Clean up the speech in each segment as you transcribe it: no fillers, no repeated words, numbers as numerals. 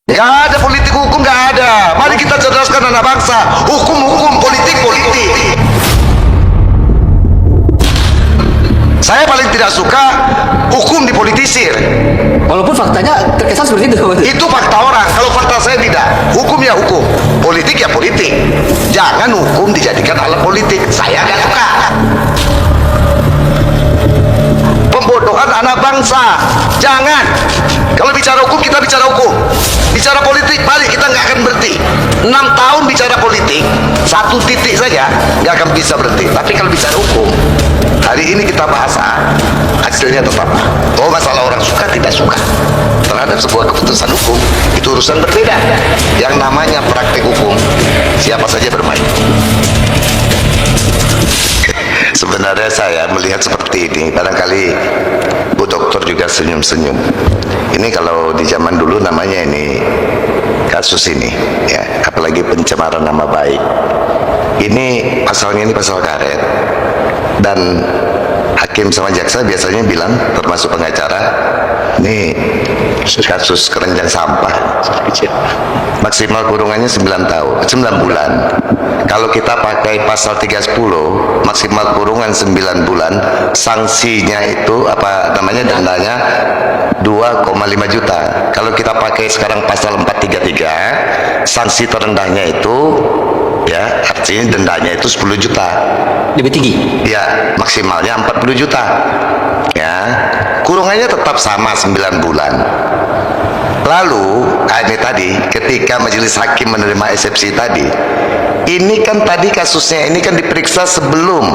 Gak ada politik hukum, gak ada. Mari kita cerdaskan anak bangsa. Hukum, politik. Saya paling tidak suka hukum dipolitisir. Walaupun faktanya terkesan seperti itu. Itu fakta orang. Kalau fakta saya tidak. Hukum ya hukum, politik ya politik. Jangan hukum dijadikan alat politik. Saya nggak suka. Pembodohan anak bangsa. Jangan. Kalau bicara hukum, kita bicara hukum. Bicara politik, mari kita nggak akan berhenti. 6 tahun bicara politik, satu titik saja nggak akan bisa berhenti. Tapi kalau bicara hukum, hari ini kita bahas hasilnya tetap. Oh, masalah orang suka tidak suka terhadap sebuah keputusan hukum, itu urusan berbeda. Yang namanya praktik hukum, siapa saja bermain. Sebenarnya saya melihat seperti ini, barangkali Bu Dokter juga senyum-senyum. Ini kalau di zaman dulu namanya ini kasus ini, ya, apalagi pencemaran nama baik. Ini pasalnya ini pasal karet, dan hakim sama jaksa biasanya bilang, termasuk pengacara, ini kasus keranjang sampah kecil. Maksimal kurungannya 9 bulan. Kalau kita pakai pasal 310, maksimal kurungan 9 bulan, sanksinya itu apa namanya, dendanya 2,5 juta. Kalau kita pakai sekarang pasal 433, sanksi terendahnya itu, ya, artinya dendanya itu 10 juta. Lebih tinggi? Ya, maksimalnya 40 juta. Ya, kurungannya tetap sama 9 bulan. Lalu, ini tadi, ketika majelis hakim menerima eksepsi tadi, ini kan tadi kasusnya ini kan diperiksa sebelum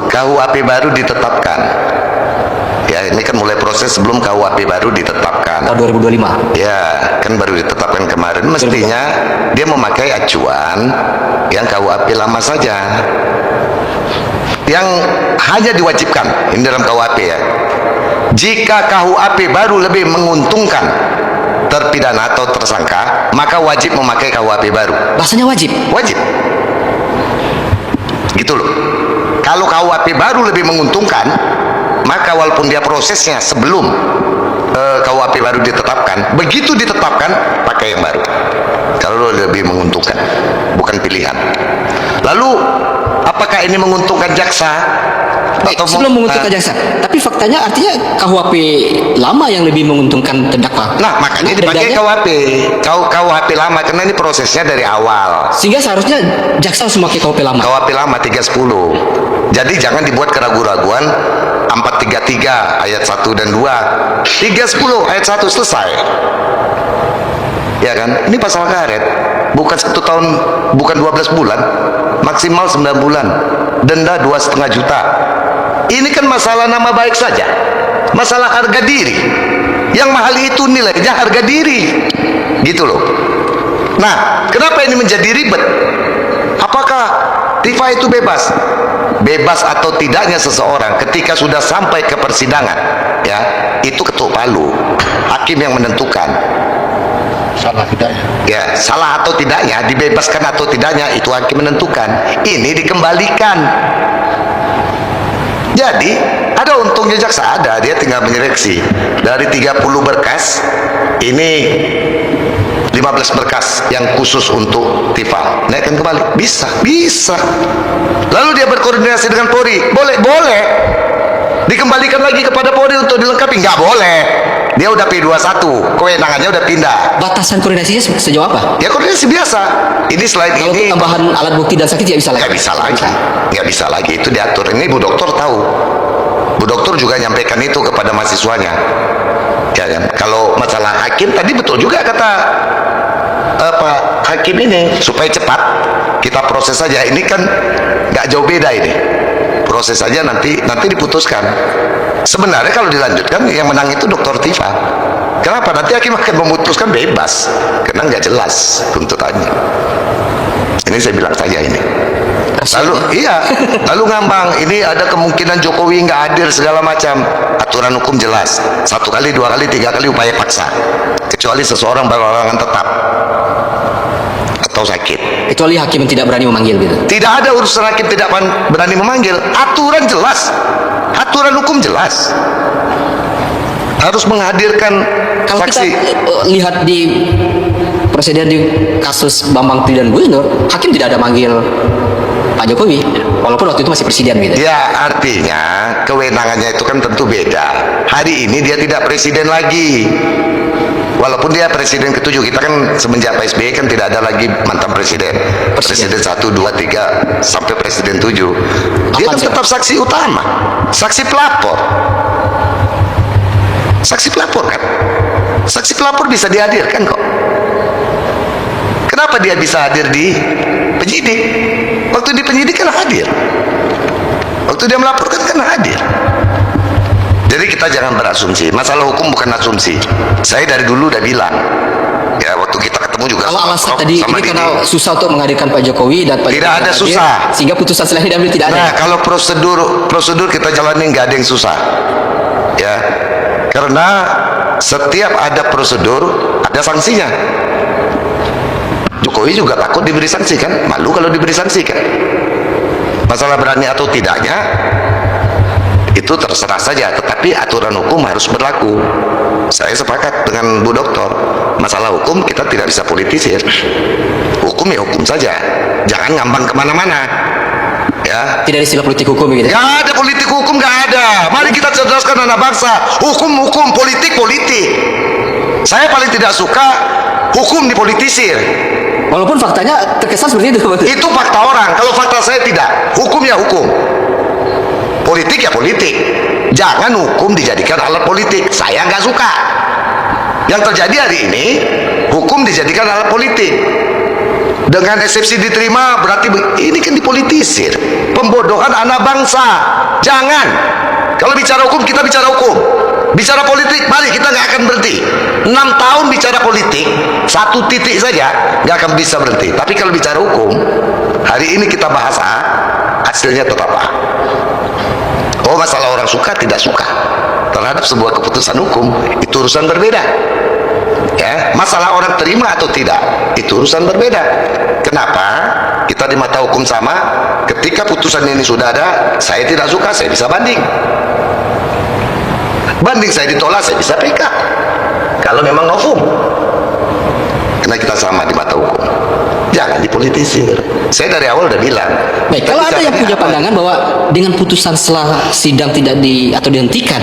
KUHP baru ditetapkan. Ya, ini kan mulai proses sebelum KUHP baru ditetapkan. Tahun 2025. Ya, kan baru ditetapkan kemarin. Mestinya dia memakai acuan yang KUHP lama saja, yang hanya diwajibkan ini dalam KUHP, ya. Jika KUHP baru lebih menguntungkan terpidana atau tersangka, maka wajib memakai KUHP baru. Bahasanya wajib? Wajib. Gitu loh. Kalau KUHP baru lebih menguntungkan, maka walaupun dia prosesnya sebelum KUHP baru ditetapkan, begitu ditetapkan, pakai yang baru. Kalau lebih menguntungkan, bukan pilihan. Lalu, apakah ini menguntungkan jaksa? Atau sebelum menguntungkan jaksa, tapi faktanya artinya KUHP lama yang lebih menguntungkan terdakwa. Nah, makanya dipakai KUHP lama, karena ini prosesnya dari awal. Sehingga seharusnya jaksa harus memakai KUHP lama. KUHP lama 310. Jadi jangan dibuat keraguan-raguan. 433 ayat 1 dan 2, 310 ayat 1 selesai. Ya kan? Ini pasal karet. Bukan 1 tahun, bukan 12 bulan, maksimal 9 bulan, denda 2,5 juta. Ini kan masalah nama baik saja, masalah harga diri. Yang mahal itu nilainya harga diri, gitu loh. Nah, kenapa ini menjadi ribet? Apakah TIFA itu bebas? Bebas atau tidaknya seseorang ketika sudah sampai ke persidangan, ya, itu ketuk palu, hakim yang menentukan. Salah tidaknya, ya, salah atau tidaknya, dibebaskan atau tidaknya, itu hakim menentukan. Ini dikembalikan. Jadi ada untungnya jaksa, ada, dia tinggal menyeleksi dari 30 berkas, ini 15 berkas yang khusus untuk TIFA, naikkan kembali, bisa. Lalu dia berkoordinasi dengan Polri, boleh dikembalikan lagi kepada Polri untuk dilengkapi, nggak boleh. Dia udah P21, kewenangannya udah pindah. Batasan koordinasinya sejauh apa? Ya koordinasi biasa. Ini selain kalau ini, tambahan alat bukti dan saksi tidak bisa lagi? Nggak bisa lagi, itu diatur. Ini Bu Dokter tahu. Bu Dokter juga nyampaikan itu kepada mahasiswanya. Ya kan? Kalau masalah hakim tadi betul juga kata Pak Hakim ini, supaya cepat kita proses saja. Ini kan nggak jauh beda ini. Proses saja, nanti diputuskan. Sebenarnya kalau dilanjutkan yang menang itu Dr. Tifa. Kenapa? Nanti hakim akan memutuskan bebas, karena nggak jelas tuntutannya. Ini saya bilang saja ini. Lalu ngambang, ini ada kemungkinan Jokowi nggak hadir segala macam. Aturan hukum jelas, 1 kali, 2 kali, 3 kali upaya paksa, kecuali seseorang berhalangan tetap atau sakit. Kecuali hakim yang tidak berani memanggil, gitu. Tidak ada urusan hakim tidak berani memanggil. Aturan jelas, aturan hukum jelas. Harus menghadirkan Kalau saksi. kita lihat di Presiden di kasus Bambang Tri dan Bu Nur, hakim tidak ada manggil Pak Jokowi, walaupun waktu itu masih presiden gitu. Ya, artinya kewenangannya itu kan tentu beda. Hari ini dia tidak presiden lagi. Walaupun dia presiden ke-7, kita kan semenjak Pak SBY kan tidak ada lagi mantan presiden. Presiden 1, 2, 3 sampai presiden 7. Dia kan tetap saksi utama, saksi pelapor. Saksi pelapor kan? Saksi pelapor bisa dihadirkan kok. Kenapa dia bisa hadir di penyidik? Waktu di penyidik kan hadir. Waktu dia melaporkan kan hadir. Jadi kita jangan berasumsi. Masalah hukum bukan asumsi. Saya dari dulu udah bilang. Ya, waktu kita ketemu juga. Kalau alasan tadi ini Didi, karena susah untuk menghadirkan Pak Jokowi dan Pak tidak Jokowi ada hadir, susah. sehingga putusan setelah ini diambil tidak ada. Nah, kalau prosedur kita jalani nggak ada yang susah. Ya. Karena setiap ada prosedur ada sanksinya. Jokowi juga takut diberi sanksi kan, malu kalau diberi sanksi kan. Masalah berani atau tidaknya itu terserah saja, tetapi aturan hukum harus berlaku. Saya sepakat dengan Bu Doktor, masalah hukum kita tidak bisa politisir. Hukum ya hukum saja, jangan ngambang kemana-mana. Ya, Tidak ada istilah politik hukum gitu. nggak ada politik hukum, nggak ada. Mari kita cerdaskan anak bangsa. Hukum, politik. Saya paling tidak suka hukum dipolitisir. Walaupun faktanya terkesan seperti itu. Itu fakta orang. Kalau fakta saya tidak. Hukum ya hukum. Politik ya politik. Jangan hukum dijadikan alat politik. Saya nggak suka. Yang terjadi hari ini, hukum dijadikan alat politik. Dengan eksepsi diterima, berarti ini kan dipolitisir. Pembodohan anak bangsa. Jangan. Kalau bicara hukum, kita bicara hukum. Bicara politik, mari kita nggak akan berhenti. 6 tahun bicara politik, 1 titik saja nggak akan bisa berhenti. Tapi kalau bicara hukum, hari ini kita bahas A, hasilnya tetap A. Oh, masalah orang suka tidak suka terhadap sebuah keputusan hukum, itu urusan berbeda. Ya, masalah orang terima atau tidak, itu urusan berbeda. Kenapa? Kita di mata hukum sama. Ketika putusan ini sudah ada, saya tidak suka, saya bisa banding. Banding saya ditolak, saya bisa PK. Kalau memang novum, karena kita sama di mata hukum. Jangan dipolitisir. Saya dari awal udah bilang. Baik, kalau ada yang punya pandangan bahwa dengan putusan setelah sidang tidak dihentikan,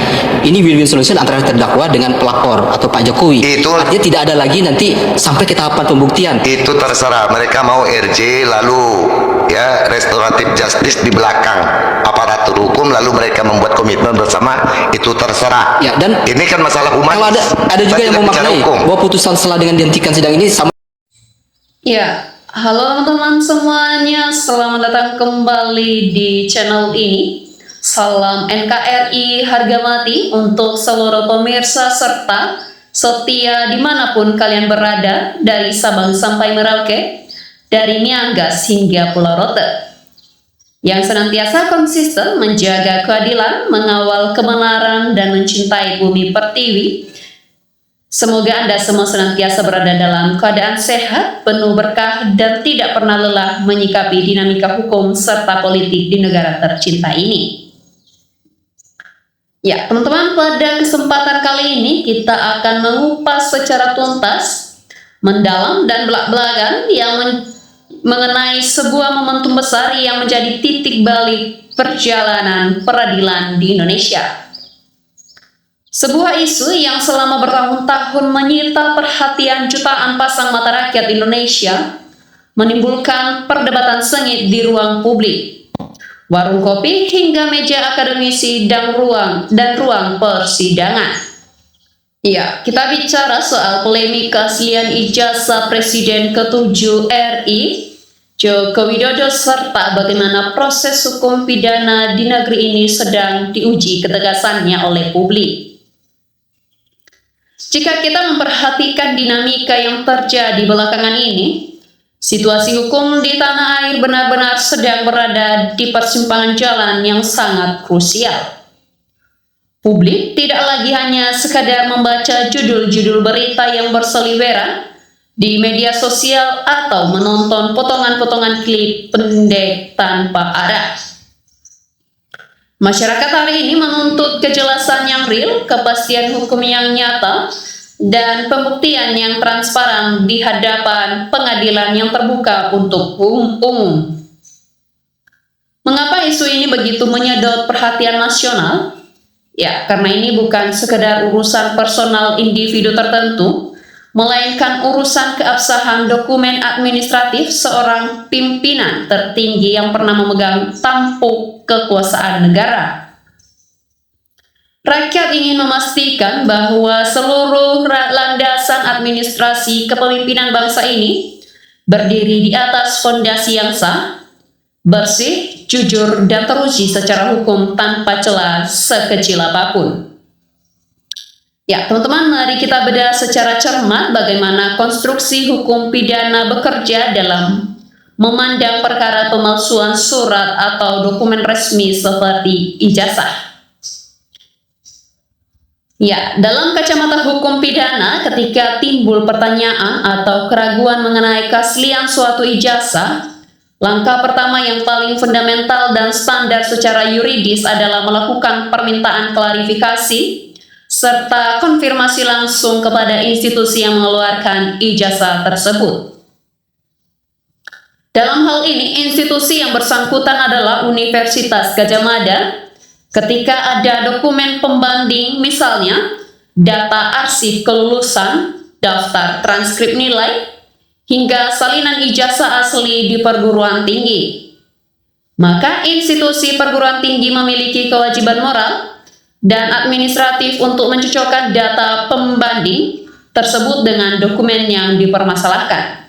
ini win-win solution antara terdakwa dengan pelapor atau Pak Jokowi. Itu artinya tidak ada lagi nanti sampai ke tahapan pembuktian. Itu terserah. Mereka mau RJ lalu ya restoratif justice di belakang aparatur hukum, lalu mereka membuat komitmen bersama, itu terserah. Ya, dan ini kan masalah humanis. Kalau ada juga yang memaknai bahwa putusan setelah dengan dihentikan sidang ini sama. Ya, halo teman-teman semuanya, selamat datang kembali di channel ini. Salam NKRI harga mati untuk seluruh pemirsa serta setia dimanapun kalian berada, dari Sabang sampai Merauke, dari Miangas hingga Pulau Rote, yang senantiasa konsisten menjaga keadilan, mengawal kebenaran, dan mencintai bumi pertiwi. Semoga Anda semua senantiasa berada dalam keadaan sehat, penuh berkah, dan tidak pernah lelah menyikapi dinamika hukum serta politik di negara tercinta ini. Ya, teman-teman, pada kesempatan kali ini kita akan mengupas secara tuntas, mendalam, dan belak-belakan yang mengenai sebuah momentum besar yang menjadi titik balik perjalanan peradilan di Indonesia. Sebuah isu yang selama bertahun-tahun menyita perhatian jutaan pasang mata rakyat Indonesia, menimbulkan perdebatan sengit di ruang publik, warung kopi, hingga meja akademisi dan ruang persidangan. Ya, kita bicara soal polemik keaslian ijazah Presiden ke-7 RI, Joko Widodo, serta bagaimana proses hukum pidana di negeri ini sedang diuji ketegasannya oleh publik. Jika kita memperhatikan dinamika yang terjadi belakangan ini, situasi hukum di tanah air benar-benar sedang berada di persimpangan jalan yang sangat krusial. Publik tidak lagi hanya sekadar membaca judul-judul berita yang berseliweran di media sosial atau menonton potongan-potongan klip pendek tanpa arah. Masyarakat hari ini menuntut kejelasan yang real, kepastian hukum yang nyata, dan pembuktian yang transparan di hadapan pengadilan yang terbuka untuk umum. Mengapa isu ini begitu menyedot perhatian nasional? Ya, karena ini bukan sekedar urusan personal individu tertentu, melainkan urusan keabsahan dokumen administratif seorang pimpinan tertinggi yang pernah memegang tampuk kekuasaan negara. Rakyat ingin memastikan bahwa seluruh landasan administrasi kepemimpinan bangsa ini berdiri di atas fondasi yang sah, bersih, jujur, dan teruji secara hukum tanpa celah sekecil apapun. Ya, teman-teman, mari kita bedah secara cermat bagaimana konstruksi hukum pidana bekerja dalam memandang perkara pemalsuan surat atau dokumen resmi seperti ijazah. Ya, dalam kacamata hukum pidana, ketika timbul pertanyaan atau keraguan mengenai keaslian suatu ijazah, langkah pertama yang paling fundamental dan standar secara yuridis adalah melakukan permintaan klarifikasi serta konfirmasi langsung kepada institusi yang mengeluarkan ijazah tersebut. Dalam hal ini, institusi yang bersangkutan adalah Universitas Gadjah Mada. Ketika ada dokumen pembanding, misalnya data arsip kelulusan, daftar transkrip nilai, hingga salinan ijazah asli di perguruan tinggi, maka institusi perguruan tinggi memiliki kewajiban moral dan administratif untuk mencocokkan data pembanding tersebut dengan dokumen yang dipermasalahkan.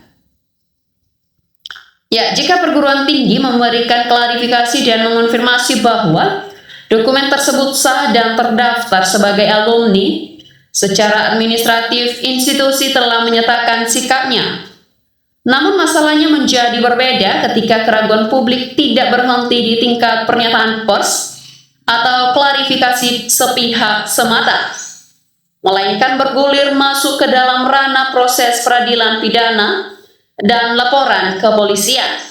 Ya, jika perguruan tinggi memberikan klarifikasi dan mengonfirmasi bahwa dokumen tersebut sah dan terdaftar sebagai alumni, secara administratif institusi telah menyatakan sikapnya. Namun masalahnya menjadi berbeda ketika keraguan publik tidak berhenti di tingkat pernyataan pers atau klarifikasi sepihak semata, melainkan bergulir masuk ke dalam ranah proses peradilan pidana dan laporan kepolisian.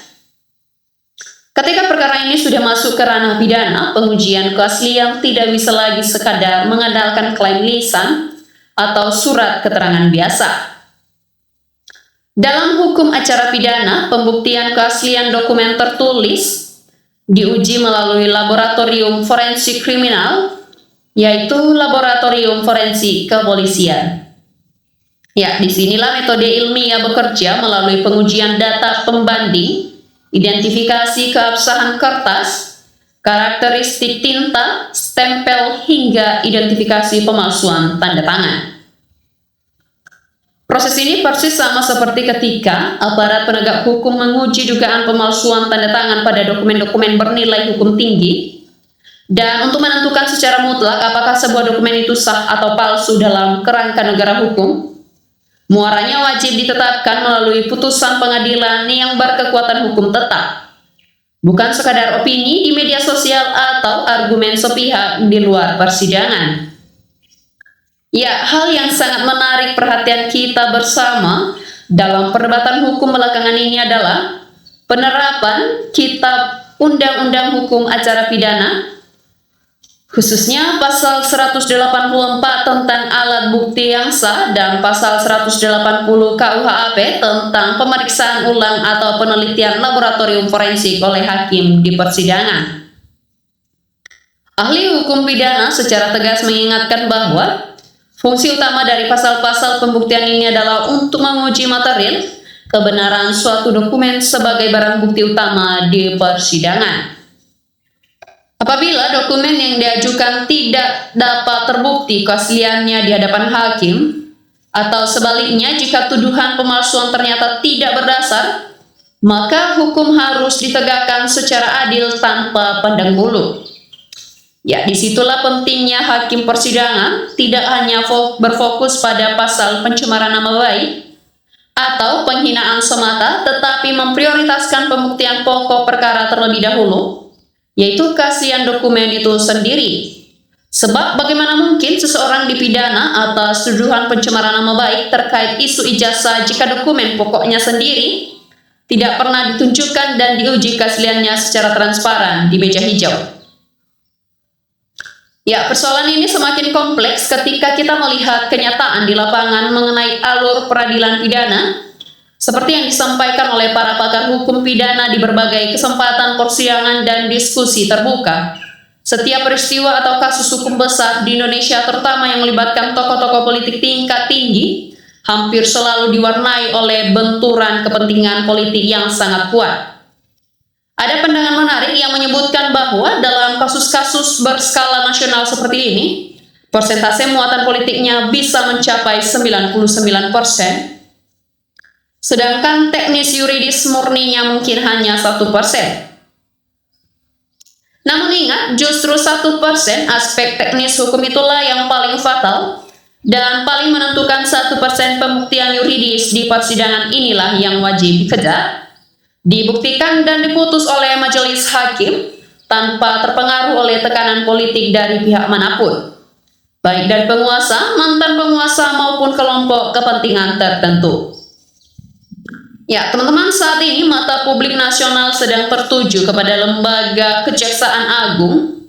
Ketika perkara ini sudah masuk ke ranah pidana, pengujian keaslian tidak bisa lagi sekadar mengandalkan klaim lisan atau surat keterangan biasa. Dalam hukum acara pidana, pembuktian keaslian dokumen tertulis diuji melalui laboratorium forensik kriminal, yaitu laboratorium forensik kepolisian. Ya, disinilah metode ilmiah bekerja melalui pengujian data pembanding, identifikasi keabsahan kertas, karakteristik tinta, stempel, hingga identifikasi pemalsuan tanda tangan. Proses ini persis sama seperti ketika aparat penegak hukum menguji dugaan pemalsuan tanda tangan pada dokumen-dokumen bernilai hukum tinggi, dan untuk menentukan secara mutlak apakah sebuah dokumen itu sah atau palsu dalam kerangka negara hukum, muaranya wajib ditetapkan melalui putusan pengadilan yang berkekuatan hukum tetap, bukan sekadar opini di media sosial atau argumen sepihak di luar persidangan. Ya, hal yang sangat menarik perhatian kita bersama dalam perdebatan hukum belakangan ini adalah penerapan Kitab Undang-Undang Hukum Acara Pidana, khususnya pasal 184 tentang alat bukti yang sah dan pasal 180 KUHP tentang pemeriksaan ulang atau penelitian laboratorium forensik oleh hakim di persidangan. Ahli hukum pidana secara tegas mengingatkan bahwa fungsi utama dari pasal-pasal pembuktian ini adalah untuk menguji material kebenaran suatu dokumen sebagai barang bukti utama di persidangan. Apabila dokumen yang diajukan tidak dapat terbukti keasliannya di hadapan hakim, atau sebaliknya jika tuduhan pemalsuan ternyata tidak berdasar, maka hukum harus ditegakkan secara adil tanpa pandang bulu. Ya, disitulah pentingnya hakim persidangan tidak hanya berfokus pada pasal pencemaran nama baik atau penghinaan semata, tetapi memprioritaskan pembuktian pokok perkara terlebih dahulu, yaitu keaslian dokumen itu sendiri. Sebab bagaimana mungkin seseorang dipidana atas tuduhan pencemaran nama baik terkait isu ijazah jika dokumen pokoknya sendiri tidak pernah ditunjukkan dan diuji keasliannya secara transparan di meja hijau. Ya, persoalan ini semakin kompleks ketika kita melihat kenyataan di lapangan mengenai alur peradilan pidana, seperti yang disampaikan oleh para pakar hukum pidana di berbagai kesempatan persidangan dan diskusi terbuka. Setiap peristiwa atau kasus hukum besar di Indonesia, terutama yang melibatkan tokoh-tokoh politik tingkat tinggi, hampir selalu diwarnai oleh benturan kepentingan politik yang sangat kuat. Ada pandangan menarik yang menyebutkan bahwa dalam kasus-kasus berskala nasional seperti ini, persentase muatan politiknya bisa mencapai 99%, sedangkan teknis yuridis murninya mungkin hanya 1%. Namun ingat, justru 1% aspek teknis hukum itulah yang paling fatal dan paling menentukan 1% pembuktian yuridis di persidangan inilah yang wajib dikejar, dibuktikan dan diputus oleh majelis hakim tanpa terpengaruh oleh tekanan politik dari pihak manapun, baik dari penguasa, mantan penguasa maupun kelompok kepentingan tertentu. Ya, teman-teman, saat ini mata publik nasional sedang tertuju kepada lembaga Kejaksaan Agung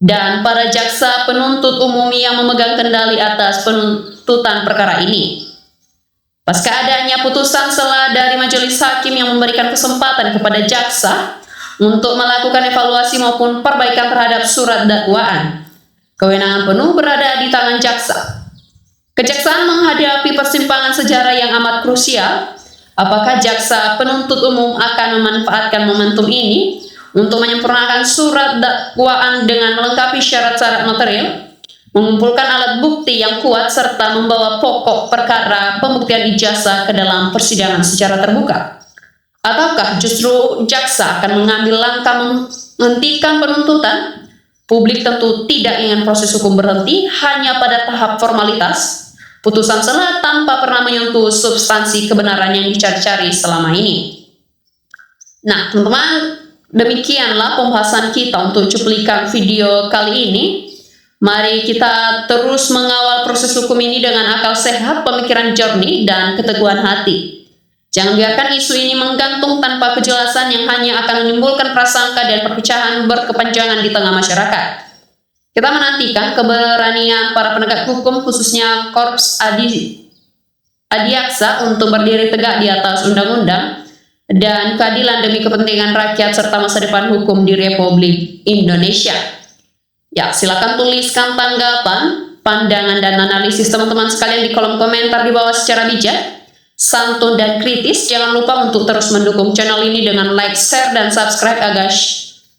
dan para jaksa penuntut umum yang memegang kendali atas penuntutan perkara ini. Pasca adanya putusan sela dari majelis hakim yang memberikan kesempatan kepada jaksa untuk melakukan evaluasi maupun perbaikan terhadap surat dakwaan, kewenangan penuh berada di tangan jaksa. Kejaksaan menghadapi persimpangan sejarah yang amat krusial. Apakah jaksa penuntut umum akan memanfaatkan momentum ini untuk menyempurnakan surat dakwaan dengan melengkapi syarat-syarat material, mengumpulkan alat bukti yang kuat, serta membawa pokok perkara pembuktian ijazah ke dalam persidangan secara terbuka? Ataukah justru jaksa akan mengambil langkah menghentikan penuntutan? Publik tentu tidak ingin proses hukum berhenti hanya pada tahap formalitas, putusan sela tanpa pernah menyentuh substansi kebenaran yang dicari-cari selama ini. Nah, teman-teman, demikianlah pembahasan kita untuk cuplikan video kali ini. Mari kita terus mengawal proses hukum ini dengan akal sehat, pemikiran jernih, dan keteguhan hati. Jangan biarkan isu ini menggantung tanpa kejelasan yang hanya akan menimbulkan prasangka dan perpecahan berkepanjangan di tengah masyarakat. Kita menantikan keberanian para penegak hukum, khususnya Korps Adiaksa, untuk berdiri tegak di atas undang-undang dan keadilan demi kepentingan rakyat serta masa depan hukum di Republik Indonesia. Ya, silakan tuliskan tanggapan, pandangan, dan analisis teman-teman sekalian di kolom komentar di bawah secara bijak, santun, dan kritis. Jangan lupa untuk terus mendukung channel ini dengan like, share, dan subscribe agar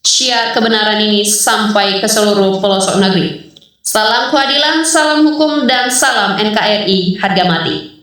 syiar kebenaran ini sampai ke seluruh pelosok negeri. Salam keadilan, salam hukum, dan salam NKRI harga mati.